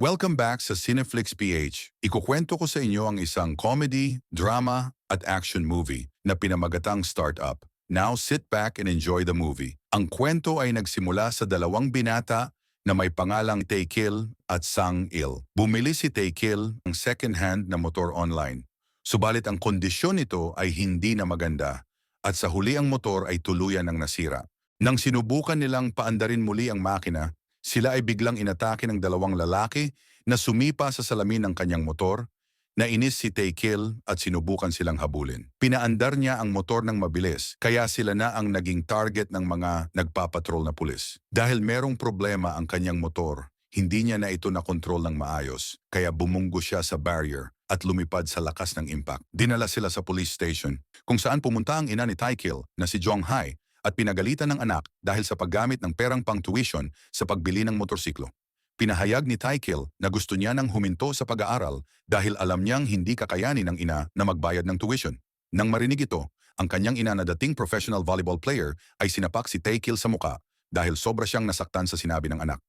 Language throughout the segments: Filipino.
Welcome back sa Cineflix PH. Ikukwento ko sa inyo ang isang comedy, drama, at action movie na pinamagatang Startup. Now sit back and enjoy the movie. Ang kwento ay nagsimula sa dalawang binata na may pangalang Taekil at Sang-il. Bumili si Taekil ng second-hand na motor online. Subalit ang kondisyon nito ay hindi na maganda at sa huli ang motor ay tuluyan ng nasira. Nang sinubukan nilang paandarin muli ang makina, sila ay biglang inatake ng dalawang lalaki na sumipa sa salamin ng kanyang motor. Nainis si Taekil at sinubukan silang habulin. Pinaandar niya ang motor ng mabilis kaya sila na ang naging target ng mga nagpapatrol na pulis. Dahil merong problema ang kanyang motor, hindi niya na ito nakontrol ng maayos kaya bumunggo siya sa barrier at lumipad sa lakas ng impact. Dinala sila sa police station kung saan pumunta ang ina ni Taekil na si Jong-hai at pinagalitan ng anak dahil sa paggamit ng perang pang-tuition sa pagbili ng motorsiklo. Pinahayag ni Taekil na gusto niya nang huminto sa pag-aaral dahil alam niyang hindi kakayanin ng ina na magbayad ng tuition. Nang marinig ito, ang kanyang ina na dating professional volleyball player ay sinapak si Taekil sa muka dahil sobra siyang nasaktan sa sinabi ng anak.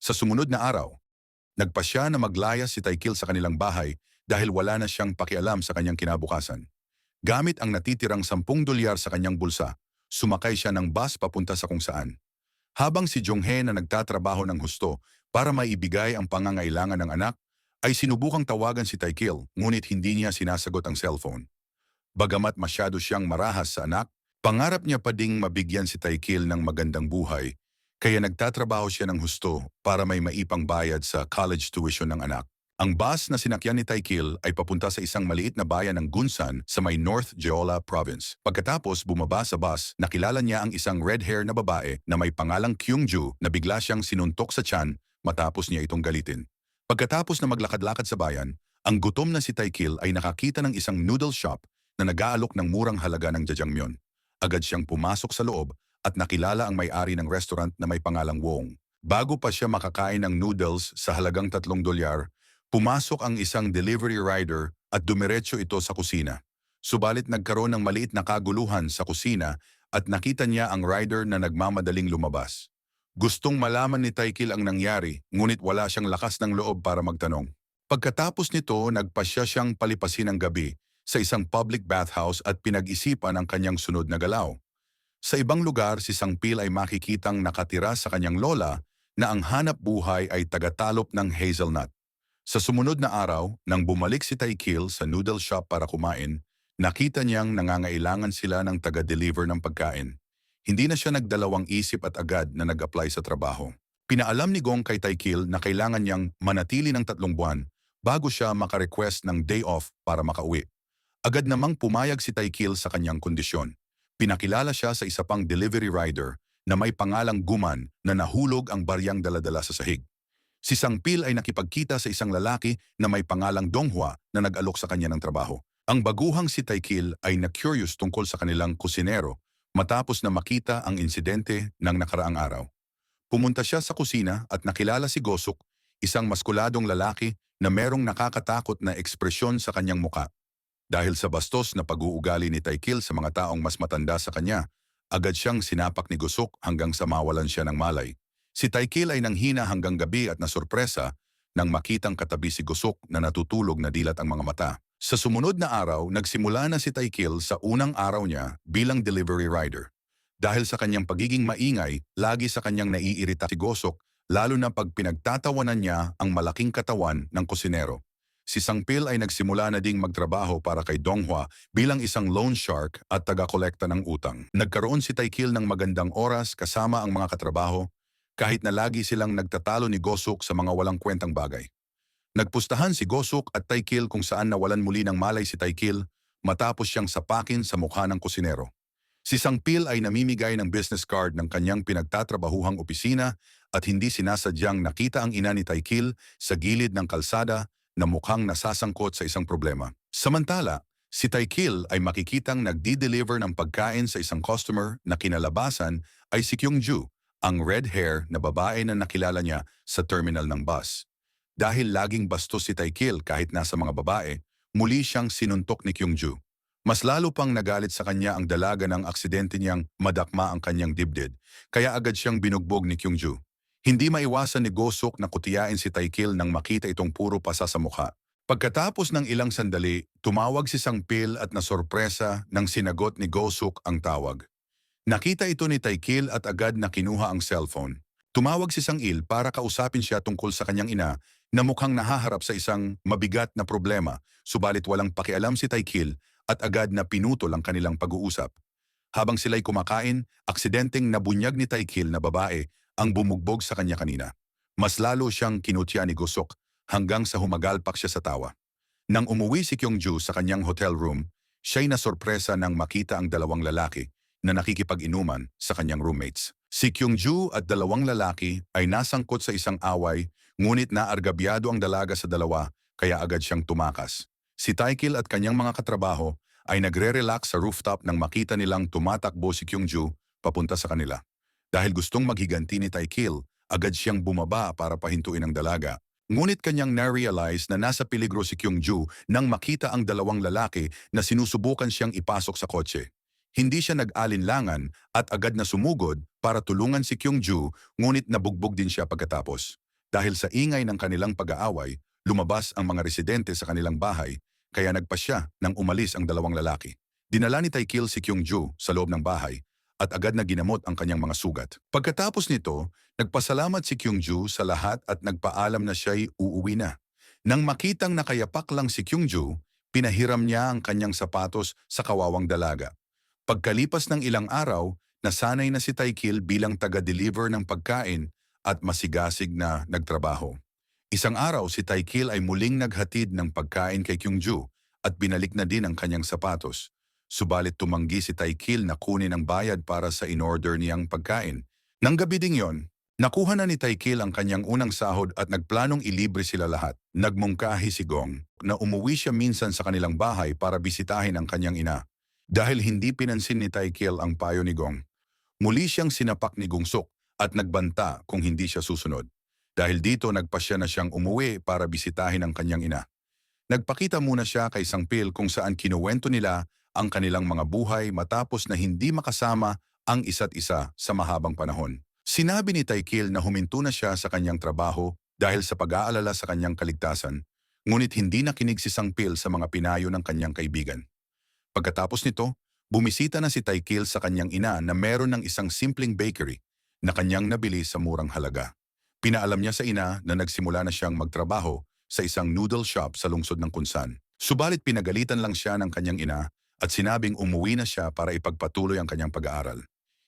Sa sumunod na araw, nagpasya na maglayas si Taekil sa kanilang bahay dahil wala na siyang pakialam sa kanyang kinabukasan. Gamit ang natitirang $10 sa kanyang bulsa, sumakay siya ng bus papunta sa kung saan. Habang si Jong-hae na nagtatrabaho ng husto para maibigay ang pangangailangan ng anak, ay sinubukang tawagan si Taekil ngunit hindi niya sinasagot ang cellphone. Bagamat masyado siyang marahas sa anak, pangarap niya pa ding mabigyan si Taekil ng magandang buhay, kaya nagtatrabaho siya ng husto para may maipang bayad sa college tuition ng anak. Ang bus na sinakyan ni Taekil ay papunta sa isang maliit na bayan ng Gunsan sa may North Jeolla Province. Pagkatapos bumaba sa bus, nakilala niya ang isang red-hair na babae na may pangalang Kyungju na bigla siyang sinuntok sa tiyan matapos niya itong galitin. Pagkatapos na maglakad-lakad sa bayan, ang gutom na si Taekil ay nakakita ng isang noodle shop na nag-aalok ng murang halaga ng jajangmyeon. Agad siyang pumasok sa loob at nakilala ang may-ari ng restaurant na may pangalang Wong. Bago pa siya makakain ng noodles sa halagang $3, pumasok ang isang delivery rider at dumiretso ito sa kusina. Subalit nagkaroon ng maliit na kaguluhan sa kusina at nakita niya ang rider na nagmamadaling lumabas. Gustong malaman ni Taekil ang nangyari, ngunit wala siyang lakas ng loob para magtanong. Pagkatapos nito, nagpasya siyang palipasin ang gabi sa isang public bathhouse at pinag-isipan ang kanyang sunod na galaw. Sa ibang lugar, si Sang-pil ay makikitang nakatira sa kanyang lola na ang hanap buhay ay tagatalop ng hazelnut. Sa sumunod na araw, nang bumalik si Taekil sa noodle shop para kumain, nakita niyang nangangailangan sila ng taga-deliver ng pagkain. Hindi na siya nagdalawang isip at agad na nag-apply sa trabaho. Pinaalam ni Gong kay Taekil na kailangan niyang manatili ng 3 buwan bago siya makarequest ng day off para makauwi. Agad namang pumayag si Taekil sa kanyang kondisyon. Pinakilala siya sa isa pang delivery rider na may pangalang Guman na nahulog ang baryang daladala sa sahig. Si Sang-pil ay nakipagkita sa isang lalaki na may pangalang Donghua na nag-alok sa kanya ng trabaho. Ang baguhang si Taekil ay na-curious tungkol sa kanilang kusinero matapos na makita ang insidente ng nakaraang araw. Pumunta siya sa kusina at nakilala si Gosuk, isang maskuladong lalaki na merong nakakatakot na ekspresyon sa kanyang muka. Dahil sa bastos na pag-uugali ni Taekil sa mga taong mas matanda sa kanya, agad siyang sinapak ni Gosuk hanggang sa mawalan siya ng malay. Si Taekil ay nanghina hanggang gabi at nasurpresa nang makitang katabi si Gosuk na natutulog na dilat ang mga mata. Sa sumunod na araw, nagsimula na si Taekil sa unang araw niya bilang delivery rider. Dahil sa kanyang pagiging maingay, lagi sa kanyang naiirita si Gosuk, lalo na pag pinagtatawanan niya ang malaking katawan ng kusinero. Si Sang-pil ay nagsimula na ding magtrabaho para kay Donghua bilang isang loan shark at taga-kolekta ng utang. Nagkaroon si Taekil ng magandang oras kasama ang mga katrabaho, kahit na lagi silang nagtatalo ni Gosuk sa mga walang kwentang bagay. Nagpustahan si Gosuk at Taekil kung saan nawalan muli ng malay si Taekil matapos siyang sapakin sa mukha ng kusinero. Si Sang-pil ay namimigay ng business card ng kanyang pinagtatrabahuhang opisina at hindi sinasadyang nakita ang ina ni Taekil sa gilid ng kalsada na mukhang nasasangkot sa isang problema. Samantala, si Taekil ay makikitang nagdi-deliver ng pagkain sa isang customer na kinalabasan ay si Kyungju, ang red hair na babae na nakilala niya sa terminal ng bus. Dahil laging bastos si Taekil kahit nasa mga babae, muli siyang sinuntok ni Kyungju. Mas lalo pang nagalit sa kanya ang dalaga ng aksidente niyang madakma ang kanyang dibdib, kaya agad siyang binugbog ni Kyungju. Hindi maiwasan ni Gosok na kutiyain si Taikil nang makita itong puro pasa sa mukha. Pagkatapos ng ilang sandali, tumawag si Sangpil at nasorpresa nang sinagot ni Gosok ang tawag. Nakita ito ni Taikil at agad na kinuha ang cellphone. Tumawag si Sangil para kausapin siya tungkol sa kanyang ina na mukhang nahaharap sa isang mabigat na problema, subalit walang pakialam si Taikil at agad na pinutol ang kanilang pag-uusap. Habang sila'y kumakain, aksidenteng nabunyag ni Taikil na babae ang bumugbog sa kanya kanina. Mas lalo siyang kinutya ni Gosok hanggang sa humagalpak siya sa tawa. Nang umuwi si Kyungju sa kanyang hotel room, siya'y nasorpresa nang makita ang dalawang lalaki na nakikipag-inuman sa kanyang roommates. Si Kyungju at dalawang lalaki ay nasangkot sa isang away, ngunit naargabyado ang dalaga sa dalawa kaya agad siyang tumakas. Si Taikil at kanyang mga katrabaho ay nagre-relax sa rooftop nang makita nilang tumatakbo si Kyungju papunta sa kanila. Dahil gustong maghiganti ni Taikil, agad siyang bumaba para pahintuin ang dalaga. Ngunit kanyang na-realize na nasa peligro si Kyungju nang makita ang dalawang lalaki na sinusubukan siyang ipasok sa kotse. Hindi siya nag-alinlangan at agad na sumugod para tulungan si Kyungju, ngunit nabugbog din siya pagkatapos. Dahil sa ingay ng kanilang pag-aaway, lumabas ang mga residente sa kanilang bahay, kaya nagpasya nang umalis ang dalawang lalaki. Dinala ni Taikil si Kyungju sa loob ng bahay at agad na ginamot ang kanyang mga sugat. Pagkatapos nito, nagpasalamat si Kyungju sa lahat at nagpaalam na siya'y uuwi na. Nang makitang nakayapak lang si Kyungju, pinahiram niya ang kanyang sapatos sa kawawang dalaga. Pagkalipas ng ilang araw, nasanay na si Taikil bilang taga-deliver ng pagkain at masigasig na nagtrabaho. Isang araw si Taikil ay muling naghatid ng pagkain kay Kyungju at binalik na din ang kanyang sapatos. Subalit tumanggi si Taikil na kunin ang bayad para sa in-order niyang pagkain. Nang gabi ding yon, nakuha na ni Taikil ang kanyang unang sahod at nagplanong ilibre sila lahat. Nagmungkahi si Gong na umuwi siya minsan sa kanilang bahay para bisitahin ang kanyang ina. Dahil hindi pinansin ni Taikil ang payo ni Gong, muli siyang sinapak ni Gongsok at nagbanta kung hindi siya susunod. Dahil dito nagpasya na siyang umuwi para bisitahin ang kanyang ina. Nagpakita muna siya kay Sangpil kung saan kinuwento nila ang kanilang mga buhay matapos na hindi makasama ang isa't isa sa mahabang panahon. Sinabi ni Taikil na huminto na siya sa kanyang trabaho dahil sa pag-aalala sa kanyang kaligtasan, ngunit hindi nakinig si Sangpil sa mga pinayo ng kanyang kaibigan. Pagkatapos nito, bumisita na si Taikil sa kanyang ina na meron ng isang simpleng bakery na kanyang nabili sa murang halaga. Pinaalam niya sa ina na nagsimula na siyang magtrabaho sa isang noodle shop sa lungsod ng Kunsan. Subalit pinagalitan lang siya ng kanyang ina at sinabing umuwi na siya para ipagpatuloy ang kanyang pag-aaral.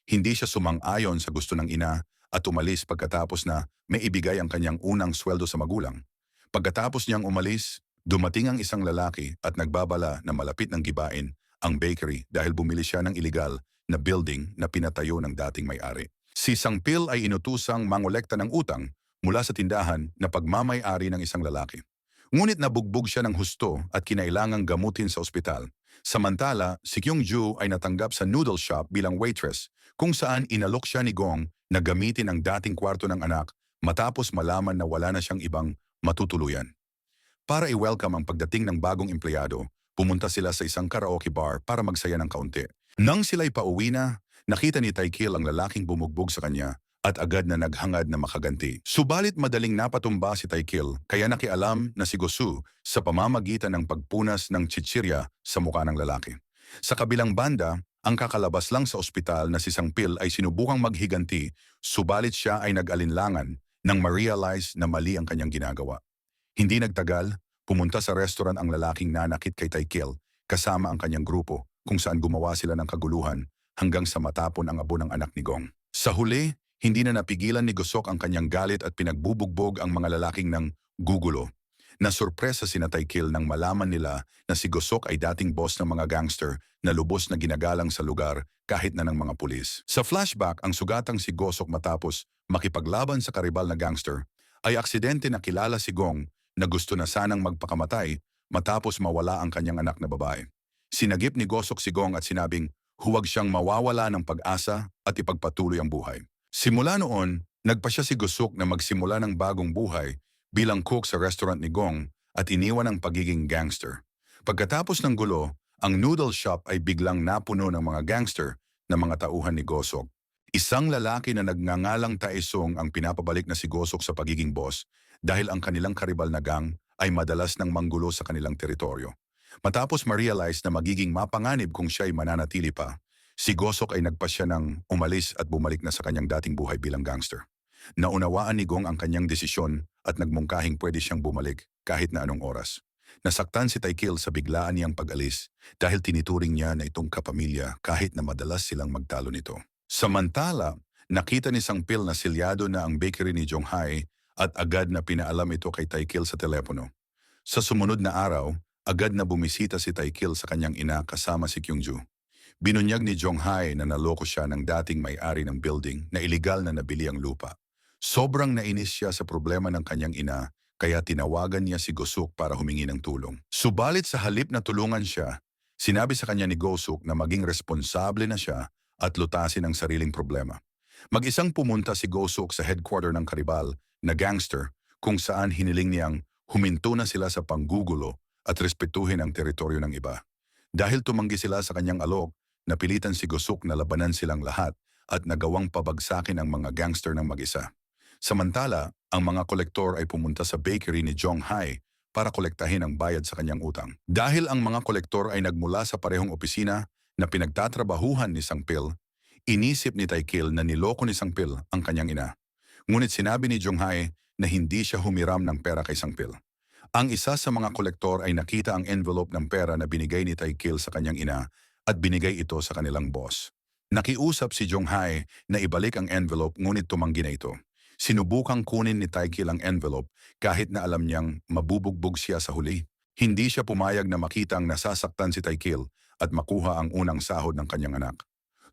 Hindi siya sumang-ayon sa gusto ng ina at umalis pagkatapos na may ibigay ang kanyang unang sweldo sa magulang. Pagkatapos niyang umalis, dumating ang isang lalaki at nagbabala na malapit ng gibain ang bakery dahil bumili siya ng iligal na building na pinatayo ng dating may-ari. Si Sangpil ay inutusang mangolekta ng utang mula sa tindahan na pagmamay-ari ng isang lalaki. Ngunit nabugbog siya ng husto at kinailangang gamutin sa ospital. Samantala, si Kyungju ay natanggap sa noodle shop bilang waitress kung saan inalok siya ni Gong na gamitin ang dating kwarto ng anak matapos malaman na wala na siyang ibang matutuluyan. Para i-welcome ang pagdating ng bagong empleyado, pumunta sila sa isang karaoke bar para magsaya ng kaunti. Nang sila'y pauwi na, nakita ni Taikil ang lalaking bumugbog sa kanya at agad na naghangad na makaganti. Subalit madaling napatumba si Taikil kaya nakialam na si Gosu sa pamamagitan ng pagpunas ng chichirya sa mukha ng lalaki. Sa kabilang banda, ang kakalabas lang sa ospital na si Sangpil ay sinubukang maghiganti, subalit siya ay nag-alinlangan nang ma-realize na mali ang kanyang ginagawa. Hindi nagtagal, pumunta sa restaurant ang lalaking nanakit kay Taikil kasama ang kanyang grupo kung saan gumawa sila ng kaguluhan hanggang sa matapon ang abo ng anak ni Gong. Sa huli, hindi na napigilan ni Gosok ang kanyang galit at pinagbubugbog ang mga lalaking ng gugulo. Nasurpresa si Taikil nang malaman nila na si Gosok ay dating boss ng mga gangster na lubos na ginagalang sa lugar kahit na ng mga pulis. Sa flashback, ang sugatang si Gosok matapos makipaglaban sa karibal na gangster ay aksidente na kilala si Gong na gusto na sanang magpakamatay matapos mawala ang kanyang anak na babae. Sinagip ni Gosok si Gong at sinabing huwag siyang mawawala ng pag-asa at ipagpatuloy ang buhay. Simula noon, nagpasya si Gosok na magsimula ng bagong buhay bilang cook sa restaurant ni Gong at iniwan ang pagiging gangster. Pagkatapos ng gulo, ang noodle shop ay biglang napuno ng mga gangster na mga tauhan ni Gosok. Isang lalaki na nagngangalang Taesung ang pinapabalik na si Gosok sa pagiging boss dahil ang kanilang karibal na gang ay madalas nang manggulo sa kanilang teritoryo. Matapos ma-realize na magiging mapanganib kung siya ay mananatili pa, si Gosok ay nagpasya ng umalis at bumalik na sa kanyang dating buhay bilang gangster. Naunawaan ni Gong ang kanyang desisyon at nagmungkahing pwede siyang bumalik kahit na anong oras. Nasaktan si Taekil sa biglaan niyang pag-alis dahil tinituring niya na itong kapamilya kahit na madalas silang magtalo nito. Samantala, nakita ni Sangpil na silyado na ang bakery ni Jonghai at agad na pinaalam ito kay Taekil sa telepono. Sa sumunod na araw, agad na bumisita si Taekil sa kanyang ina kasama si Kyungju. Binunyag ni Jonghai na naloko siya ng dating may-ari ng building na iligal na nabili ang lupa. Sobrang nainis siya sa problema ng kanyang ina kaya tinawagan niya si Gosok para humingi ng tulong. Subalit sa halip na tulungan siya, sinabi sa kanya ni Gosok na maging responsable na siya at lutasin ang sariling problema. Mag-isang pumunta si Gosok sa headquarter ng karibal na gangster kung saan hiniling niyang huminto na sila sa panggugulo at respetuhin ang teritoryo ng iba. Dahil tumanggi sila sa kanyang alok, napilitan si Gosok na labanan silang lahat at nagawang pabagsakin ang mga gangster ng mag-isa. Samantala, ang mga kolektor ay pumunta sa bakery ni Jonghai para kolektahin ang bayad sa kanyang utang. Dahil ang mga kolektor ay nagmula sa parehong opisina na pinagtatrabahuhan ni Sangpil, inisip ni Taekil na niloko ni Sangpil ang kanyang ina. Ngunit sinabi ni Jonghai na hindi siya humiram ng pera kay Sangpil. Ang isa sa mga kolektor ay nakita ang envelope ng pera na binigay ni Taekil sa kanyang ina at binigay ito sa kanilang boss. Nakiusap si Jonghai na ibalik ang envelope ngunit tumanggi na ito. Sinubukang kunin ni Taekil ang envelope kahit na alam niyang mabubugbog siya sa huli. Hindi siya pumayag na makitang nasasaktan si Taekil at makuha ang unang sahod ng kanyang anak.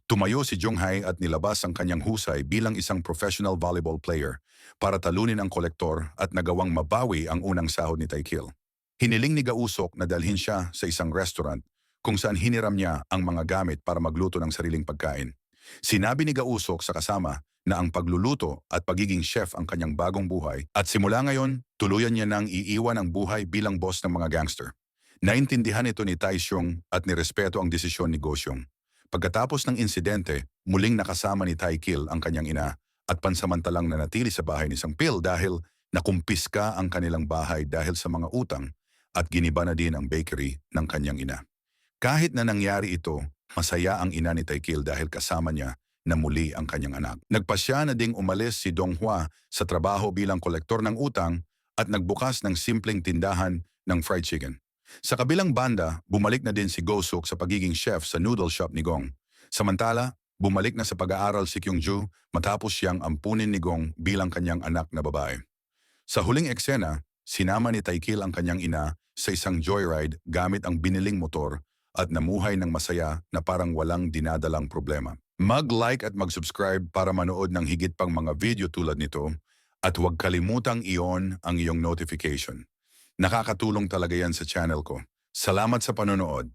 Tumayo si Jonghai at nilabas ang kanyang husay bilang isang professional volleyball player para talunin ang kolektor at nagawang mabawi ang unang sahod ni Taekil. Hiniling ni Gausok na dalhin siya sa isang restaurant kung saan hiniram niya ang mga gamit para magluto ng sariling pagkain. Sinabi ni Gausok sa kasama na ang pagluluto at pagiging chef ang kanyang bagong buhay at simula ngayon, tuluyan niya nang iiwan ang buhay bilang boss ng mga gangster. Naintindihan ito ni Taesyong at nirespeto ang desisyon ni Gosyong. Pagkatapos ng insidente, muling nakasama ni Taekil ang kanyang ina at pansamantalang nanatili sa bahay ni Sangpil dahil nakumpiska ang kanilang bahay dahil sa mga utang at giniba na din ang bakery ng kanyang ina. Kahit na nangyari ito, masaya ang ina ni Taekil dahil kasama niya na muli ang kanyang anak. Nagpasya na ding umalis si Donghua sa trabaho bilang kolektor ng utang at nagbukas ng simpleng tindahan ng fried chicken. Sa kabilang banda, bumalik na din si Gosok sa pagiging chef sa noodle shop ni Gong. Samantala, bumalik na sa pag-aaral si Kyungju matapos siyang ampunin ni Gong bilang kanyang anak na babae. Sa huling eksena, sinama ni Taekil ang kanyang ina sa isang joyride gamit ang biniling motor at namuhay ng masaya na parang walang dinadalang problema. Mag-like at mag-subscribe para manood ng higit pang mga video tulad nito at huwag kalimutang i-on ang iyong notification. Nakakatulong talaga yan sa channel ko. Salamat sa panonood.